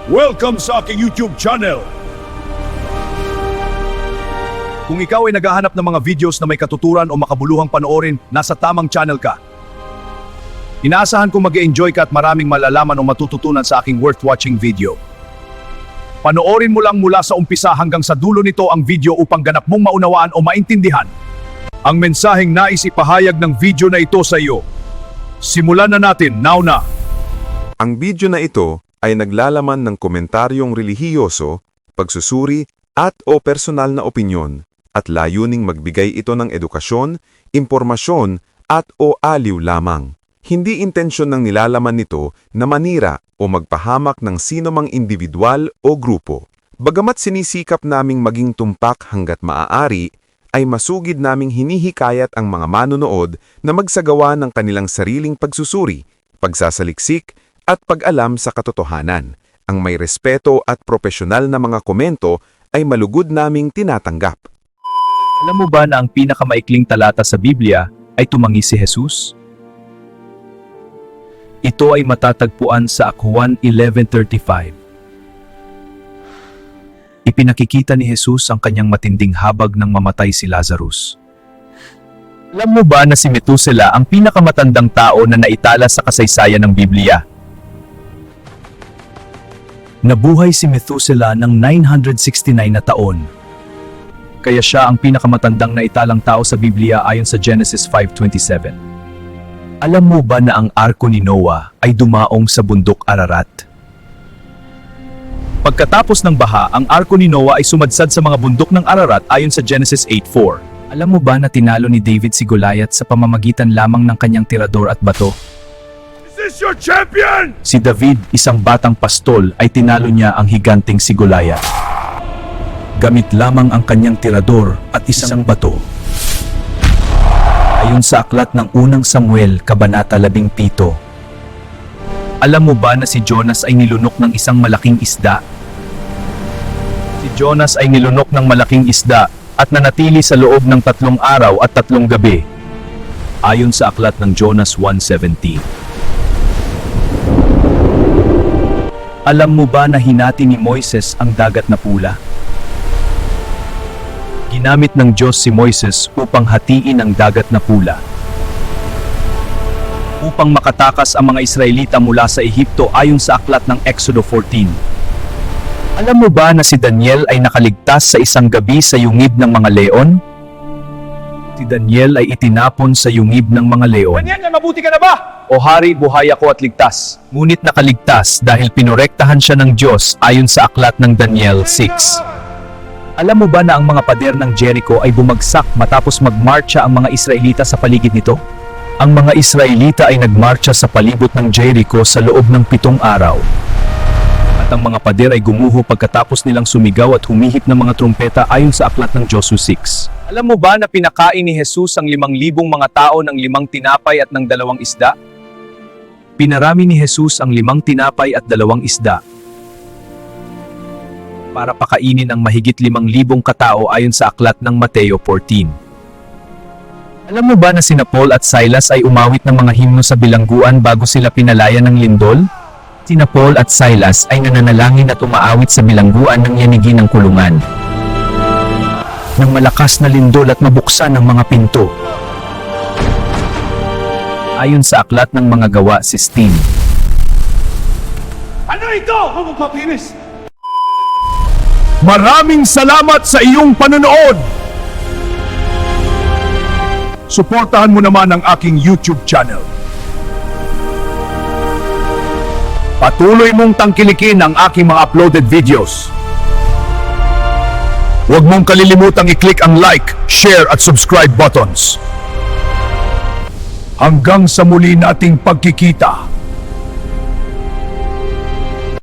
Welcome sa aking YouTube channel! Kung ikaw ay naghahanap ng mga videos na may katuturan o makabuluhang panoorin, nasa tamang channel ka. Inaasahan kong mag-enjoy ka at maraming malalaman o matututunan sa aking worth watching video. Panoorin mo lang mula sa umpisa hanggang sa dulo nito ang video upang ganap mong maunawaan o maintindihan ang mensaheng nais ipahayag ng video na ito sa iyo. Simulan na natin, now na! Ang video na ito ay naglalaman ng komentaryong relihiyoso, pagsusuri at o personal na opinyon at layuning magbigay ito ng edukasyon, impormasyon at o aliw lamang. Hindi intensyon ng nilalaman nito na manira o magpahamak ng sino mang individual o grupo. Bagamat sinisikap naming maging tumpak hanggat maaari, ay masugid naming hinihikayat ang mga manonood na magsagawa ng kanilang sariling pagsusuri, pagsasaliksik, at pag-alam sa katotohanan. Ang may respeto at profesional na mga komento ay malugod naming tinatanggap. Alam mo ba na ang pinakamaikling talata sa Biblia ay tumangi si Jesus? Ito ay matatagpuan sa Juan 11:35. Ipinakikita ni Jesus ang kanyang matinding habag nang mamatay si Lazarus. Alam mo ba na si Methuselah ang pinakamatandang tao na naitala sa kasaysayan ng Biblia? Nabuhay si Methuselah ng 969 na taon. Kaya siya ang pinakamatandang naitalang tao sa Biblia ayon sa Genesis 5:27. Alam mo ba na ang arko ni Noah ay dumaong sa bundok Ararat? Pagkatapos ng baha, ang arko ni Noah ay sumadsad sa mga bundok ng Ararat ayon sa Genesis 8:4. Alam mo ba na tinalo ni David si Goliath sa pamamagitan lamang ng kanyang tirador at bato? Is this your champion? Si David, isang batang pastol, ay tinalo niya ang higanteng si Goliath. Gamit lamang ang kanyang tirador at isang bato. Ayon sa aklat ng unang Samuel, Kabanata 17. Alam mo ba na si Jonas ay nilunok ng isang malaking isda? Si Jonas ay nilunok ng malaking isda at nanatili sa loob ng 3 araw at 3 gabi. Ayon sa aklat ng Jonas 1:17. Alam mo ba na hinati ni Moises ang dagat na pula? Ginamit ng Diyos si Moises upang hatiin ang dagat na pula, upang makatakas ang mga Israelita mula sa Ehipto ayon sa aklat ng Exodo 14. Alam mo ba na si Daniel ay nakaligtas sa isang gabi sa yungib ng mga leon? Si Daniel ay itinapon sa yungib ng mga leon. Daniel, mabuti ka na ba? O hari, buhay ako at ligtas. Ngunit nakaligtas dahil pinorektahan siya ng Diyos ayon sa aklat ng Daniel 6. Alam mo ba na ang mga pader ng Jericho ay bumagsak matapos magmarcha ang mga Israelita sa paligid nito? Ang mga Israelita ay nagmarcha sa palibot ng Jericho sa loob ng 7 araw. At ang mga pader ay gumuho pagkatapos nilang sumigaw at humihip ng mga trumpeta ayon sa aklat ng Joshua 6. Alam mo ba na pinakain ni Jesus ang 5,000 mga tao ng 5 tinapay at ng 2 isda? Pinarami ni Jesus ang 5 tinapay at 2 isda para pakainin ang mahigit 5,000 katao ayon sa aklat ng Mateo 14. Alam mo ba na sina Paul at Silas ay umawit ng mga himno sa bilangguan bago sila pinalaya ng lindol? Sina Paul at Silas ay nananalangin at umaawit sa bilangguan ng yanigi ng kulungan, ng malakas na lindol at mabuksan ng mga pinto. Ayon sa aklat ng mga gawa 16. Ano ito? Ako magpapinis! Maraming salamat sa iyong panonood! Suportahan mo naman ang aking YouTube channel. Patuloy mong tangkilikin ang aking mga uploaded videos. Huwag mong kalilimutang i-click ang like, share at subscribe buttons. Hanggang sa muli nating pagkikita.